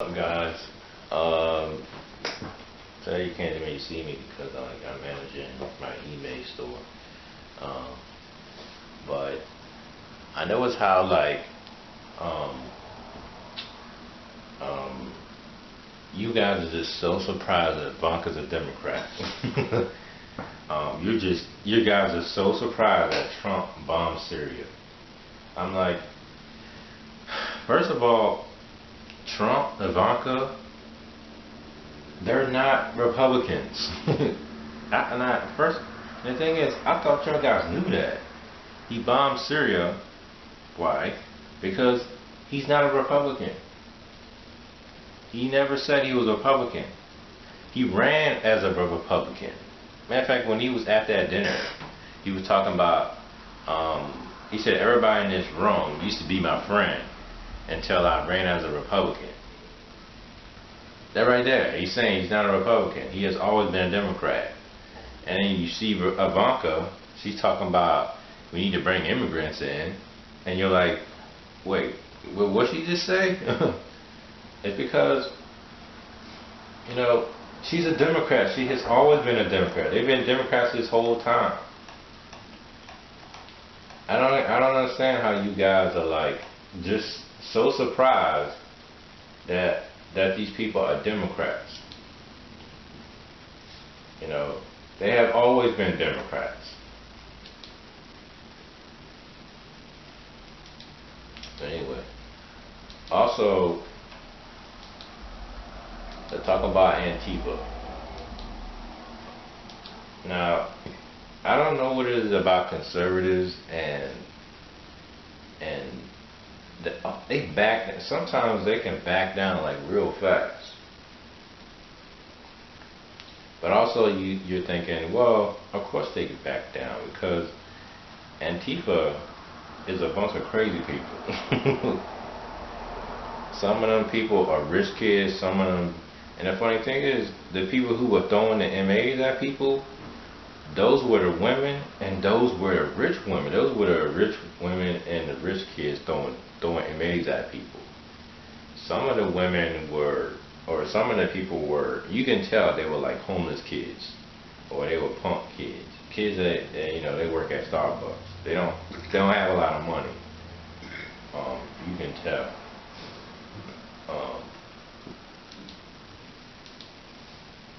What's up, guys? Um, Today you can't really see me because I'm managing my eBay store. Um, but I know it's how um, um, you guys are just so surprised that Ivanka's a Democrat. You guys are so surprised that Trump bombed Syria. I'm like, first of all, Trump, Ivanka, they're not Republicans. First, the thing is, I thought y'all guys knew that. He bombed Syria. Why? Because he's not a Republican. He never said he was a Republican. He ran as a Republican. Matter of fact, when he was at that dinner, he was talking about, he said, everybody in this room used to be my friend until I ran as a Republican. That right there, he's saying he's not a Republican. He has always been a Democrat. And then you see Ivanka, she's talking about we need to bring immigrants in, and you're like, wait, what she just say? It's because, she's a Democrat. She has always been a Democrat. They've been Democrats this whole time. I don't understand how you guys are like just so surprised that these people are Democrats. They have always been Democrats. Anyway, also, to talk about Antifa. Now, I don't know what it is about conservatives and they back. Sometimes they can back down like real fast. But also you're thinking, well, of course they can back down because Antifa is a bunch of crazy people. Some of them people are rich kids, some of them, and the funny thing is, the people who were throwing the MAs at people, those were the women, and those were the rich women. Those were the rich women and the rich kids throwing MAs at people. Some of the women were, or some of the people were, you can tell they were like homeless kids, or they were punk kids. Kids that they work at Starbucks. They don't have a lot of money. You can tell.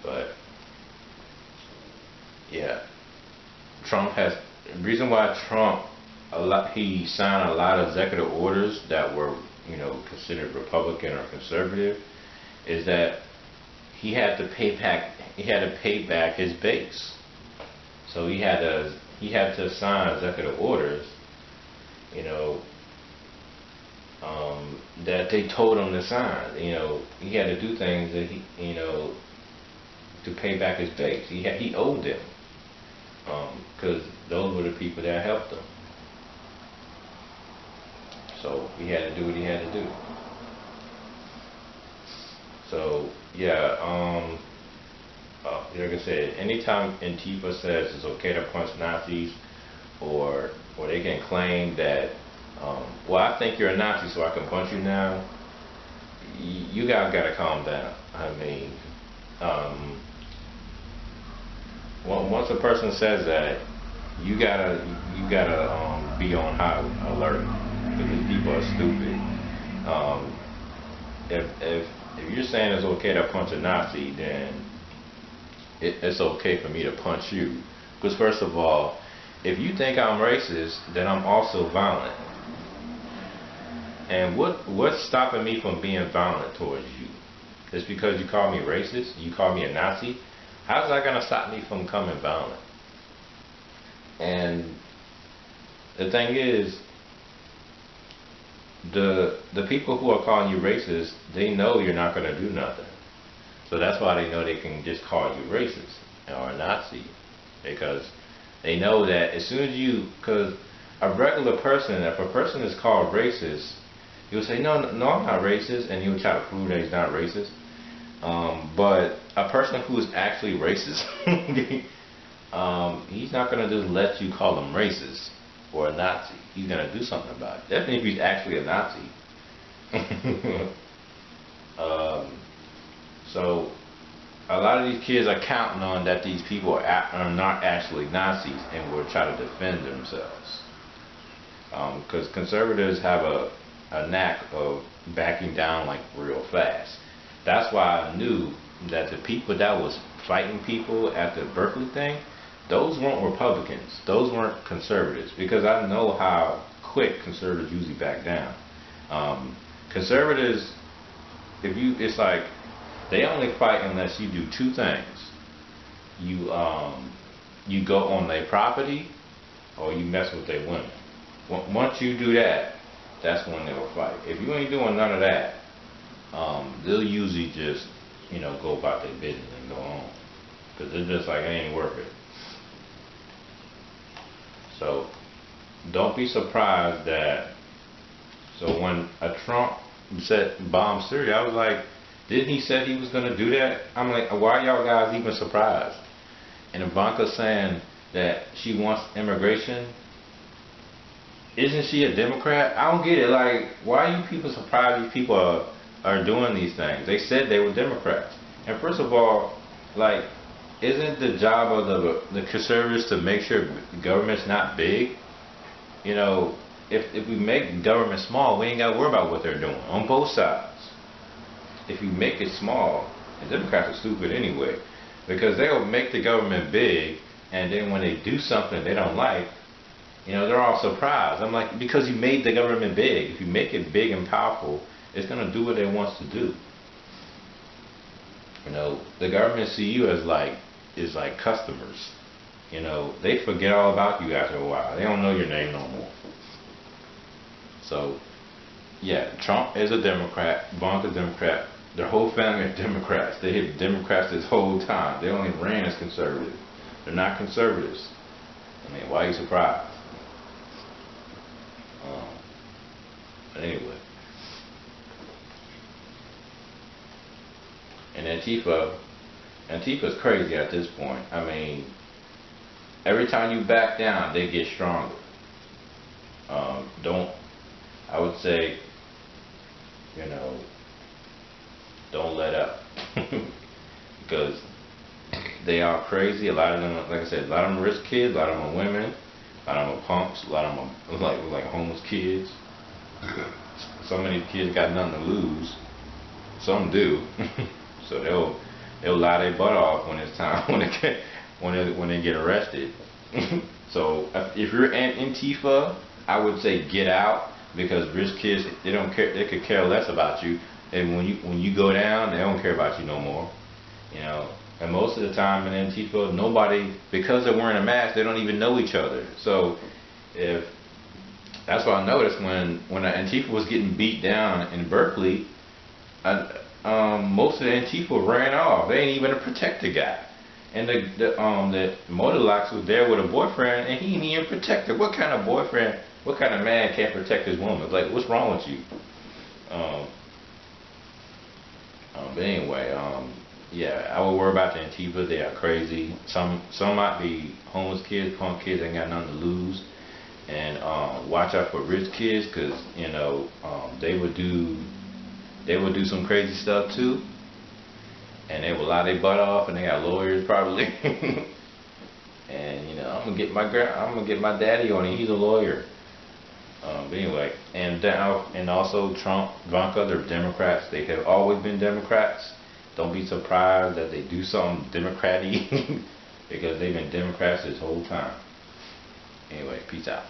But yeah, Trump has reason why he signed a lot of executive orders that were considered Republican or conservative is that he had to pay back his base. So he had to sign executive orders, that they told him to sign. He had to do things that to pay back his base. He owed them, because those were the people that helped him. So he had to do what he had to do. So yeah, like I said, anytime Antifa says it's okay to punch Nazis, or they can claim that, well, I think you're a Nazi, so I can punch you now. You guys gotta calm down. I mean, once a person says that, you gotta be on high alert because these people are stupid. If you're saying it's okay to punch a Nazi, then it's okay for me to punch you. Because first of all, if you think I'm racist, then I'm also violent. And what's stopping me from being violent towards you? Just because you call me racist, you call me a Nazi? How's that gonna stop me from becoming violent? And the thing is, the people who are calling you racist, they know you're not gonna do nothing. So that's why they know they can just call you racist or a Nazi, because they know that as soon as because a regular person, if a person is called racist, he'll say, no, I'm not racist, and he'll try to prove that he's not racist. But a person who is actually racist, he's not going to just let you call him racist or a Nazi. He's going to do something about it. Definitely if he's actually a Nazi. Um, so a lot of these kids are counting on that these people are not actually Nazis and will try to defend themselves. Because conservatives have a knack of backing down like real fast. That's why I knew that the people that was fighting people at the Berkeley thing, those weren't Republicans. Those weren't conservatives. Because I know how quick conservatives usually back down. Conservatives, it's like they only fight unless you do two things. You go on their property, or you mess with their women. Once you do that, that's when they'll fight. If you ain't doing none of that, they'll usually just, go about their business and go on. Because they're just like, it ain't worth it. So, don't be surprised that, so when a Trump bombed Syria, I was like, didn't he say he was going to do that? I'm like, why y'all guys even surprised? And Ivanka saying that she wants immigration. Isn't she a Democrat? I don't get it. Like, why are you people surprised these people are doing these things? They said they were Democrats. And first of all, like, isn't the job of the conservatives to make sure the government's not big? If we make government small, we ain't got to worry about what they're doing on both sides. If you make it small, and Democrats are stupid anyway, because they'll make the government big, and then when they do something they don't like, they're all surprised. I'm like, because you made the government big. If you make it big and powerful, it's going to do what it wants to do. The government see you as like customers. They forget all about you after a while. They don't know your name no more. So, yeah, Trump is a Democrat, Ivanka's a Democrat. Their whole family are Democrats. They have Democrats this whole time. They only ran as conservatives. They're not conservatives. I mean, why are you surprised? But anyway. And Antifa's crazy at this point. I mean, every time you back down, they get stronger. I would say, don't let up. Because they are crazy. A lot of them, like I said, a lot of them are rich kids, a lot of them are women, a lot of them are punks, a lot of them are like homeless kids. So many kids got nothing to lose. Some do. So they'll lie their butt off when it's time when they get arrested. So if you're an Antifa, I would say get out, because rich kids, they don't care. They could care less about you. And when you go down, they don't care about you no more. And most of the time in Antifa, nobody, because they're wearing a mask, they don't even know each other. So that's what I noticed when Antifa was getting beat down in Berkeley. Most of the Antifa ran off. They ain't even protect the guy. And the Motorlocks was there with a boyfriend, and he ain't even protect her. What kind of boyfriend, what kind of man can't protect his woman? Like, what's wrong with you? But anyway, yeah, I would worry about the Antifa. They are crazy. Some might be homeless kids, punk kids, ain't got nothing to lose. And watch out for rich kids, because they would do some crazy stuff too. And they will lie their butt off, and they got lawyers probably. And I'm gonna get my daddy on it. He's a lawyer. But anyway, and also Trump, Ivanka, they're Democrats. They have always been Democrats. Don't be surprised that they do something Democrat-y because they've been Democrats this whole time. Anyway, peace out.